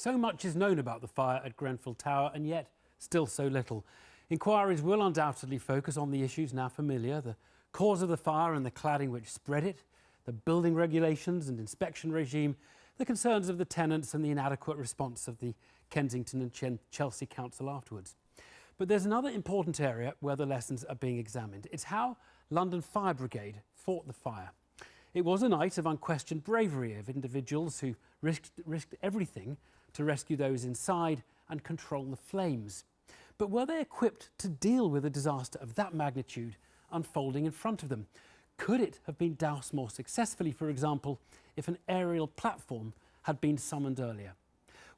So much is known about the fire at Grenfell Tower, and yet still so little. Inquiries will undoubtedly focus on the issues now familiar: the cause of the fire and the cladding which spread it, the building regulations and inspection regime, the concerns of the tenants and the inadequate response of the Kensington and Chelsea Council afterwards. But there's another important area where the lessons are being examined. It's how London Fire Brigade fought the fire. It was a night of unquestioned bravery of individuals who risked everything to rescue those inside and control the flames. But were they equipped to deal with a disaster of that magnitude unfolding in front of them? Could it have been doused more successfully, for example, if an aerial platform had been summoned earlier?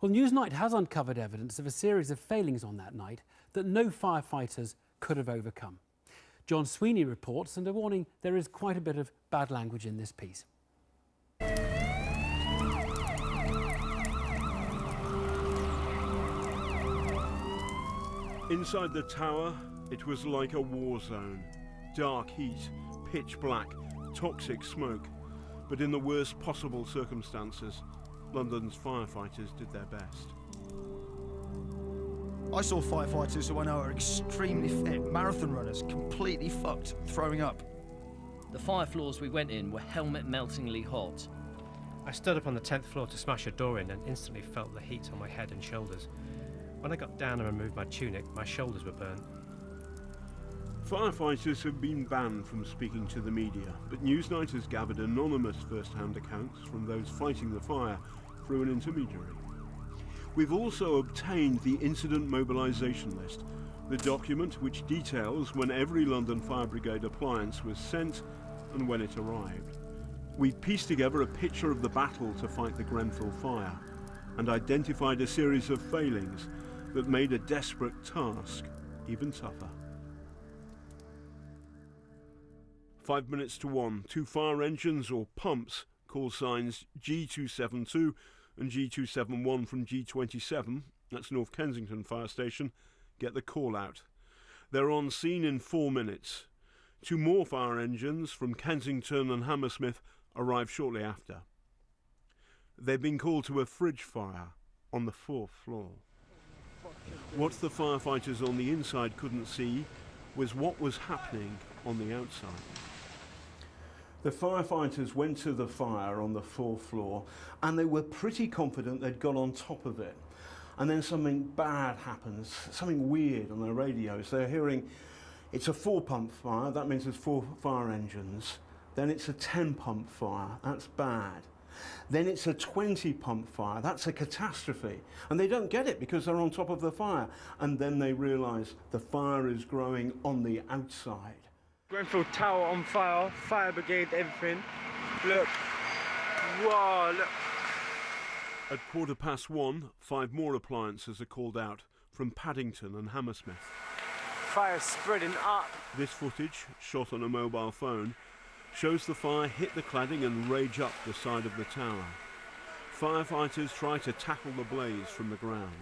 Well, Newsnight has uncovered evidence of a series of failings on that night that no firefighters could have overcome. John Sweeney reports, and a warning, there is quite a bit of bad language in this piece. Inside the tower, it was like a war zone. Dark heat, pitch black, toxic smoke. But in the worst possible circumstances, London's firefighters did their best. I saw firefighters who I know are extremely fit, marathon runners, completely fucked, throwing up. The fire floors we went in were helmet-meltingly hot. I stood up on the 10th floor to smash a door in and instantly felt the heat on my head and shoulders. When I got down and removed my tunic, my shoulders were burnt. Firefighters have been banned from speaking to the media, but Newsnight has gathered anonymous first-hand accounts from those fighting the fire through an intermediary. We've also obtained the incident mobilisation list, the document which details when every London Fire Brigade appliance was sent and when it arrived. We've pieced together a picture of the battle to fight the Grenfell fire and identified a series of failings that made a desperate task even tougher. 5 minutes to 1, 2 fire engines or pumps, call signs G272 and G271 from G27, that's North Kensington Fire Station, get the call out. They're on scene in 4 minutes. 2 more fire engines from Kensington and Hammersmith arrive shortly after. They've been called to a fridge fire on the 4th floor. What the firefighters on the inside couldn't see was what was happening on the outside. The firefighters went to the fire on the 4th floor and they were pretty confident they'd got on top of it. And then something bad happens, something weird on the radios. They're hearing it's a 4-pump fire, that means there's 4 fire engines. Then it's a 10-pump fire, that's bad. Then it's a 20-pump fire, that's a catastrophe. And they don't get it because they're on top of the fire. And then they realise the fire is growing on the outside. Grenfell Tower on fire, fire brigade, everything. Look, wow, look. At 1:15, 5 more appliances are called out from Paddington and Hammersmith. Fire spreading up. This footage, shot on a mobile phone, shows the fire hit the cladding and rage up the side of the tower. Firefighters try to tackle the blaze from the ground.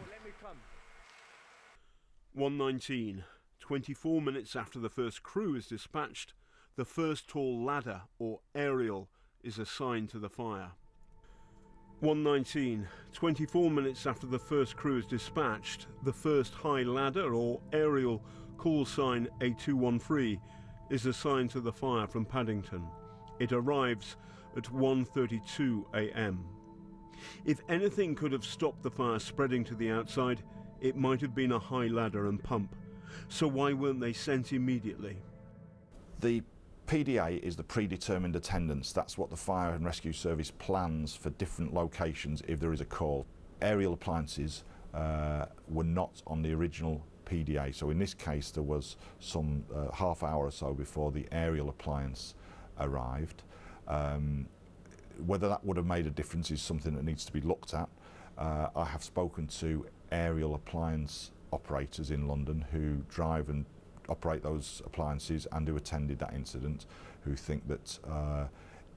1:19. 24 minutes after the first crew is dispatched, the first tall ladder, or aerial, is assigned to the fire. 1:19. 24 minutes after the first crew is dispatched, the first high ladder, or aerial, call sign A213, is assigned to the fire from Paddington. It arrives at 1:32 a.m. If anything could have stopped the fire spreading to the outside, it might have been a high ladder and pump. So why weren't they sent immediately? The PDA is the predetermined attendance. That's what the Fire and Rescue Service plans for different locations if there is a call. Aerial appliances were not on the original PDA, so in this case there was some half hour or so before the aerial appliance arrived. Whether that would have made a difference is something that needs to be looked at. I have spoken to aerial appliance operators in London who drive and operate those appliances and who attended that incident, who think that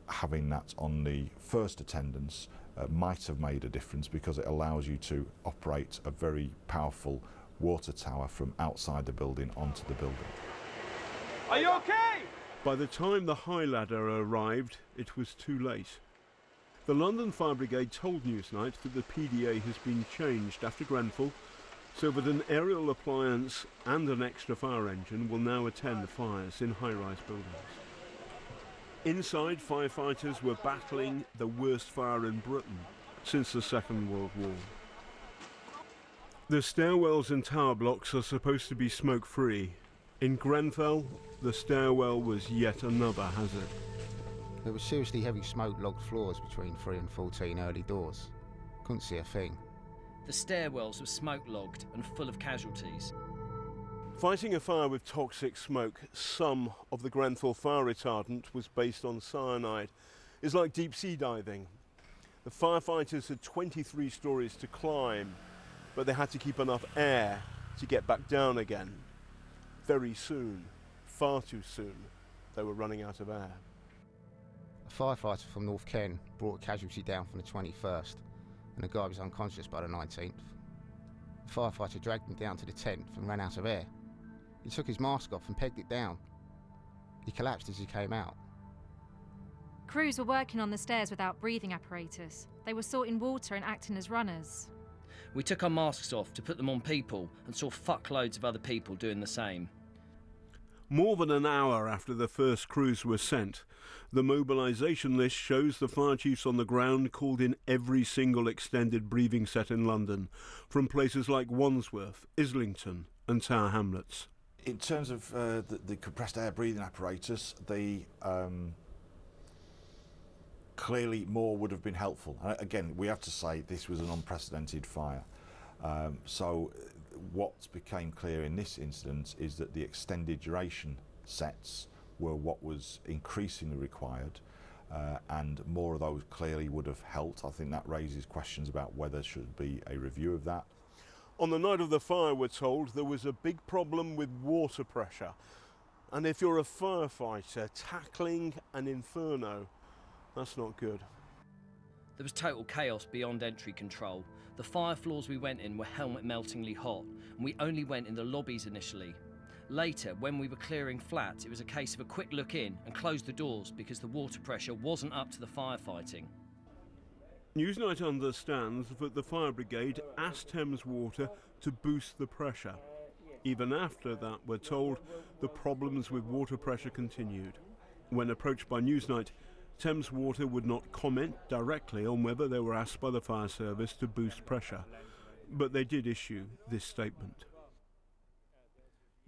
having that on the first attendance might have made a difference because it allows you to operate a very powerful water tower from outside the building onto the building. Are you okay? By the time the high ladder arrived, it was too late. The London Fire Brigade told Newsnight that the PDA has been changed after Grenfell, so that an aerial appliance and an extra fire engine will now attend fires in high-rise buildings. Inside, firefighters were battling the worst fire in Britain since the Second World War. The stairwells and tower blocks are supposed to be smoke-free. In Grenfell, the stairwell was yet another hazard. There was seriously heavy smoke logged floors between 3 and 14 early doors. Couldn't see a thing. The stairwells were smoke-logged and full of casualties. Fighting a fire with toxic smoke, some of the Grenfell fire retardant was based on cyanide. It's like deep-sea diving. The firefighters had 23 stories to climb, but they had to keep enough air to get back down again. Very soon, far too soon, they were running out of air. A firefighter from North Kent brought a casualty down from the 21st, and the guy was unconscious by the 19th. The firefighter dragged him down to the 10th and ran out of air. He took his mask off and pegged it down. He collapsed as he came out. Crews were working on the stairs without breathing apparatus. They were sorting water and acting as runners. We took our masks off to put them on people and saw fuckloads of other people doing the same. More than an hour after the first crews were sent, the mobilisation list shows the fire chiefs on the ground called in every single extended breathing set in London, from places like Wandsworth, Islington and Tower Hamlets. In terms of the compressed air breathing apparatus, clearly more would have been helpful. Again, we have to say this was an unprecedented fire. So what became clear in this incident is that the extended duration sets were what was increasingly required, and more of those clearly would have helped. I think that raises questions about whether there should be a review of that. On the night of the fire, we're told, there was a big problem with water pressure. And if you're a firefighter tackling an inferno, that's not good. There was total chaos beyond entry control. The fire floors we went in were helmet-meltingly hot, and we only went in the lobbies initially. Later, when we were clearing flats, it was a case of a quick look in and close the doors because the water pressure wasn't up to the firefighting. Newsnight understands that the fire brigade asked Thames Water to boost the pressure. Even after that, we're told, the problems with water pressure continued. When approached by Newsnight, Thames Water would not comment directly on whether they were asked by the fire service to boost pressure, but they did issue this statement.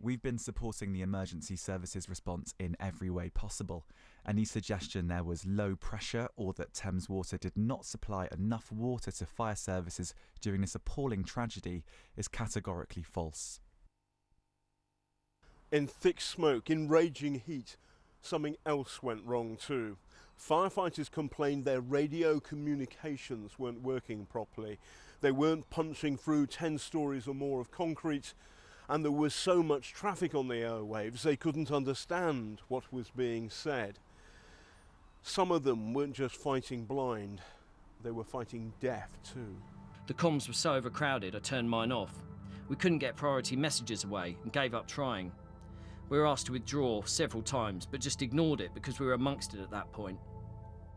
We've been supporting the emergency services response in every way possible. Any suggestion there was low pressure or that Thames Water did not supply enough water to fire services during this appalling tragedy is categorically false. In thick smoke, in raging heat, something else went wrong too. Firefighters complained their radio communications weren't working properly. They weren't punching through 10 stories or more of concrete, and there was so much traffic on the airwaves they couldn't understand what was being said. Some of them weren't just fighting blind, they were fighting deaf too. The comms were so overcrowded I turned mine off. We couldn't get priority messages away and gave up trying. We were asked to withdraw several times but just ignored it because we were amongst it at that point.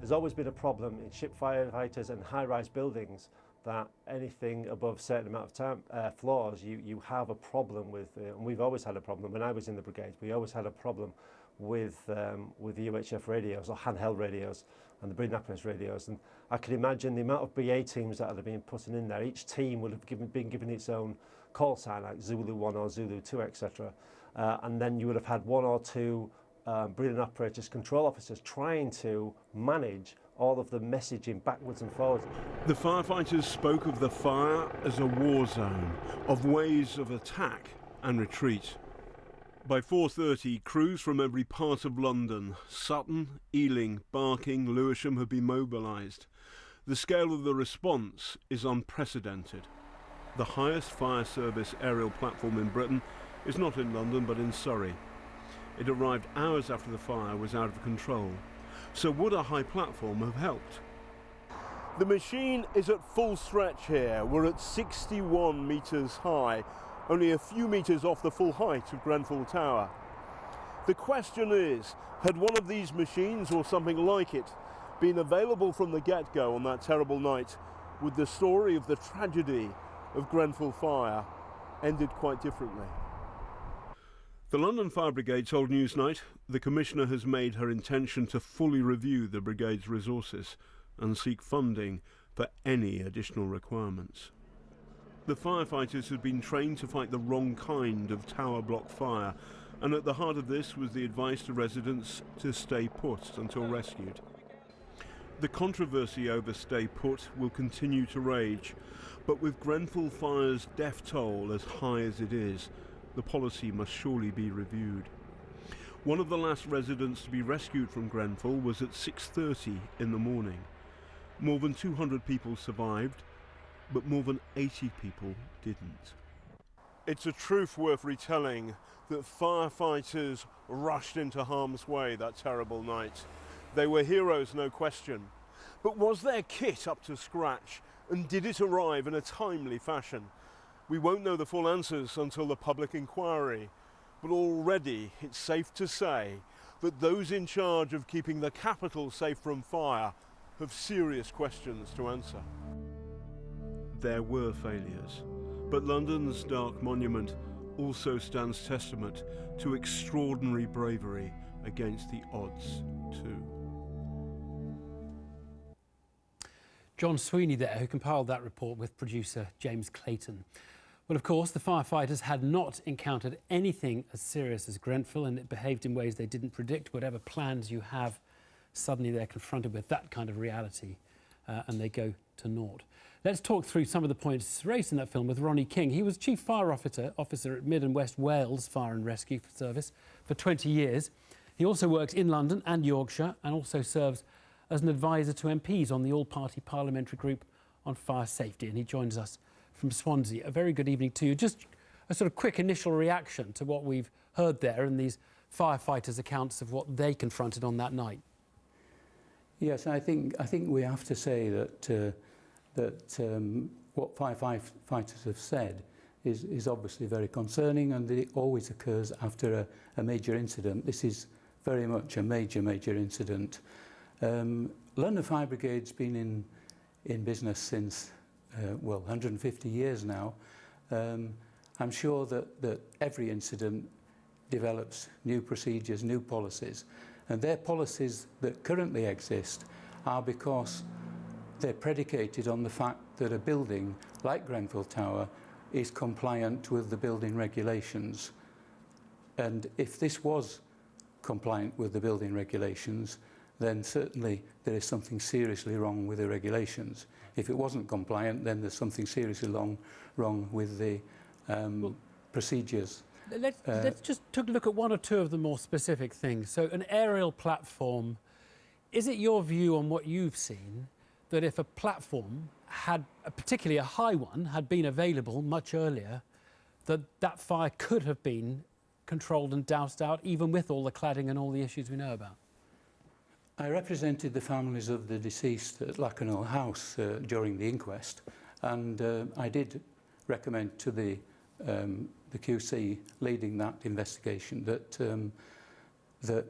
There's always been a problem in ship firefighters and high-rise buildings that anything above a certain amount of floors you have a problem with, and we've always had a problem. When I was in the brigade, we always had a problem with the UHF radios or handheld radios and the breathing apparatus radios, and I can imagine the amount of BA teams that have been put in there. Each team would have been given its own call sign, like Zulu 1 or Zulu 2, etc. And then you would have had 1 or 2 breathing apparatus control officers trying to manage all of the messaging backwards and forwards. The firefighters spoke of the fire as a war zone, of ways of attack and retreat. By 4:30, crews from every part of London, Sutton, Ealing, Barking, Lewisham have been mobilised. The scale of the response is unprecedented. The highest fire service aerial platform in Britain is not in London but in Surrey. It arrived hours after the fire was out of control. So would a high platform have helped? The machine is at full stretch here. We're at 61 metres high, only a few metres off the full height of Grenfell Tower. The question is, had one of these machines or something like it been available from the get-go on that terrible night, would the story of the tragedy of Grenfell Fire ended quite differently. The London Fire Brigade told Newsnight the Commissioner has made her intention to fully review the Brigade's resources and seek funding for any additional requirements. The firefighters had been trained to fight the wrong kind of tower block fire, and at the heart of this was the advice to residents to stay put until rescued. The controversy over stay put will continue to rage, but with Grenfell Fire's death toll as high as it is, the policy must surely be reviewed. One of the last residents to be rescued from Grenfell was at 6:30 in the morning. More than 200 people survived, but more than 80 people didn't. It's a truth worth retelling that firefighters rushed into harm's way that terrible night. They were heroes, no question. But was their kit up to scratch, and did it arrive in a timely fashion? We won't know the full answers until the public inquiry, but already it's safe to say that those in charge of keeping the capital safe from fire have serious questions to answer. There were failures, but London's Dark Monument also stands testament to extraordinary bravery against the odds too. John Sweeney there, who compiled that report with producer James Clayton. Well, of course, the firefighters had not encountered anything as serious as Grenfell, and it behaved in ways they didn't predict. Whatever plans you have, suddenly they're confronted with that kind of reality, and they go to naught. Let's talk through some of the points raised in that film with Ronnie King. He was Chief Fire Officer at Mid and West Wales Fire and Rescue Service for 20 years. He also worked in London and Yorkshire, and also serves as an advisor to MPs on the all-party parliamentary group on fire safety, and he joins us from Swansea. A very good evening to you. Just a sort of quick initial reaction to what we've heard there and these firefighters' accounts of what they confronted on that night. Yes, I think we have to say that what firefighters have said is obviously very concerning, and it always occurs after a major incident. This is very much a major incident. London Fire Brigade's been in business since 150 years now. I'm sure that every incident develops new procedures, new policies, and their policies that currently exist are because they're predicated on the fact that a building like Grenfell Tower is compliant with the building regulations. And if this was compliant with the building regulations, then certainly there is something seriously wrong with the regulations. If it wasn't compliant, then there's something seriously wrong with the procedures. Let's just take a look at one or two of the more specific things. So an aerial platform, is it your view on what you've seen that if a platform had, particularly a high one, had been available much earlier, that fire could have been controlled and doused out, even with all the cladding and all the issues we know about? I represented the families of the deceased at Lacanau House during the inquest, and I did recommend to the QC leading that investigation that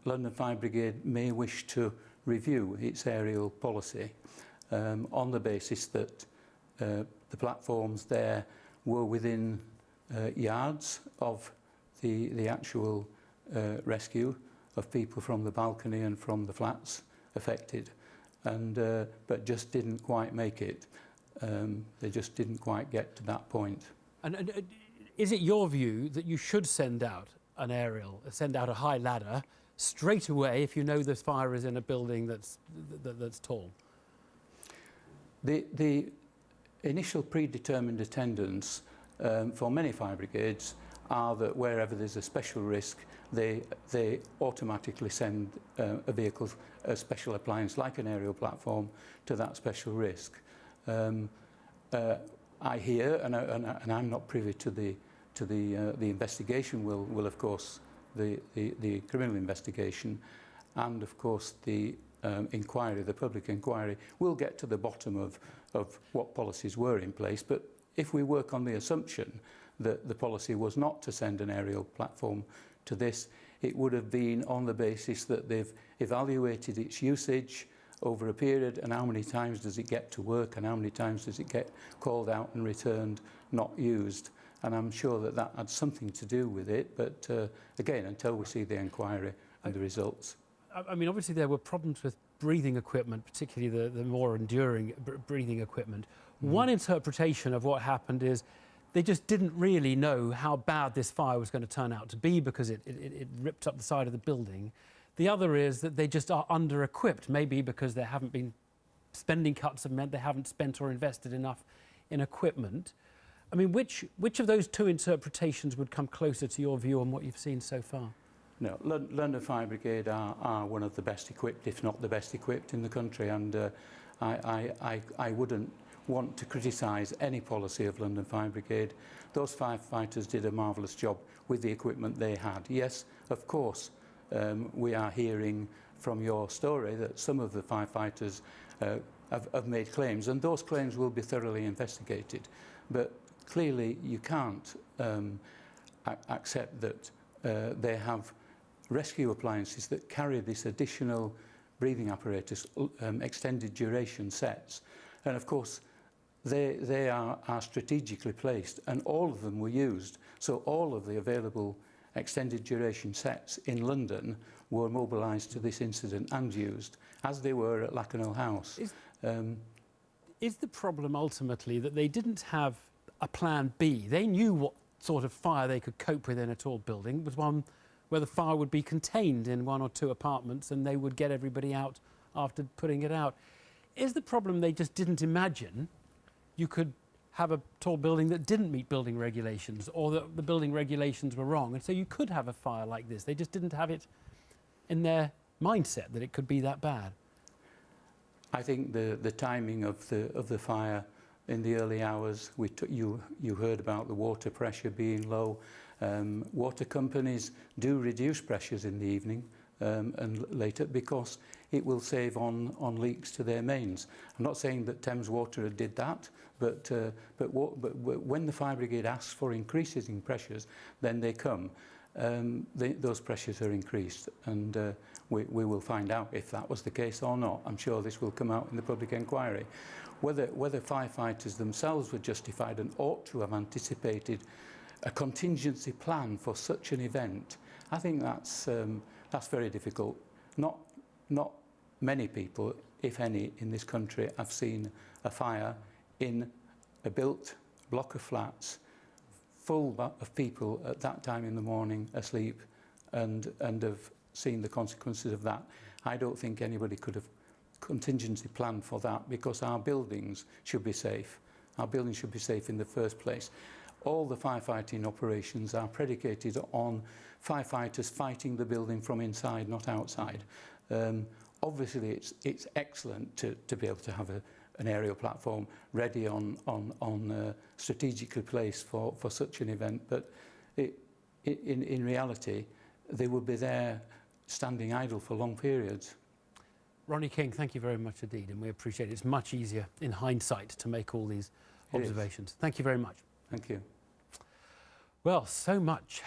London Fire Brigade may wish to review its aerial policy on the basis that the platforms there were within yards of the actual rescue of people from the balcony and from the flats affected, and but just didn't quite make it. They just didn't quite get to that point. And is it your view that you should send out an aerial, send out a high ladder straight away if you know the fire is in a building that's tall? The initial predetermined attendance for many fire brigades are that wherever there's a special risk, they automatically send a vehicle, a special appliance like an aerial platform, to that special risk. I hear, and I'm not privy to the investigation. Will of course the criminal investigation, and of course the inquiry, the public inquiry, will get to the bottom of what policies were in place. But if we work on the assumption that the policy was not to send an aerial platform to this, it would have been on the basis that they've evaluated its usage over a period and how many times does it get to work and how many times does it get called out and returned not used. And I'm sure that that had something to do with it, but again, until we see the inquiry and the results. I mean, obviously there were problems with breathing equipment, particularly the more enduring breathing equipment. One interpretation of what happened is they just didn't really know how bad this fire was going to turn out to be because it ripped up the side of the building. The other is that they just are under-equipped, maybe because they haven't been spending cuts have meant they haven't spent or invested enough in equipment. I mean, which of those two interpretations would come closer to your view on what you've seen so far? No, London Fire Brigade are one of the best equipped, if not the best equipped in the country, and I wouldn't want to criticise any policy of London Fire Brigade. Those firefighters did a marvellous job with the equipment they had. Yes, of course, we are hearing from your story that some of the firefighters have made claims, and those claims will be thoroughly investigated. But clearly you can't accept that they have rescue appliances that carry this additional breathing apparatus, extended duration sets. And of course, they are strategically placed, and all of them were used. So all of the available extended duration sets in London were mobilised to this incident and used, as they were at Lakenhall House. Is the problem ultimately that they didn't have a plan B? They knew what sort of fire they could cope with in a tall building. It was one where the fire would be contained in 1 or 2 apartments and they would get everybody out after putting it out. Is the problem they just didn't imagine you could have a tall building that didn't meet building regulations, or that the building regulations were wrong, and so you could have a fire like this? They just didn't have it in their mindset that it could be that bad. I think the timing of the fire in the early hours, you heard about the water pressure being low. Water companies do reduce pressures in the evening and later because it will save on leaks to their mains. I'm not saying that Thames Water did that, but when the fire brigade asks for increases in pressures, then they come. Those pressures are increased, and we will find out if that was the case or not. I'm sure this will come out in the public inquiry. Whether firefighters themselves were justified and ought to have anticipated a contingency plan for such an event, I think that's very difficult. Not many people, if any, in this country have seen a fire in a built block of flats full of people at that time in the morning asleep and have seen the consequences of that. I don't think anybody could have contingency planned for that, because our buildings should be safe. Our buildings should be safe in the first place. All the firefighting operations are predicated on firefighters fighting the building from inside, not outside. Obviously, it's excellent to be able to have an aerial platform ready on strategically placed for such an event, but in reality, they would be there standing idle for long periods. Ronnie King, thank you very much indeed, and we appreciate it. It's much easier in hindsight to make all these observations. Thank you very much. Thank you. Well, so much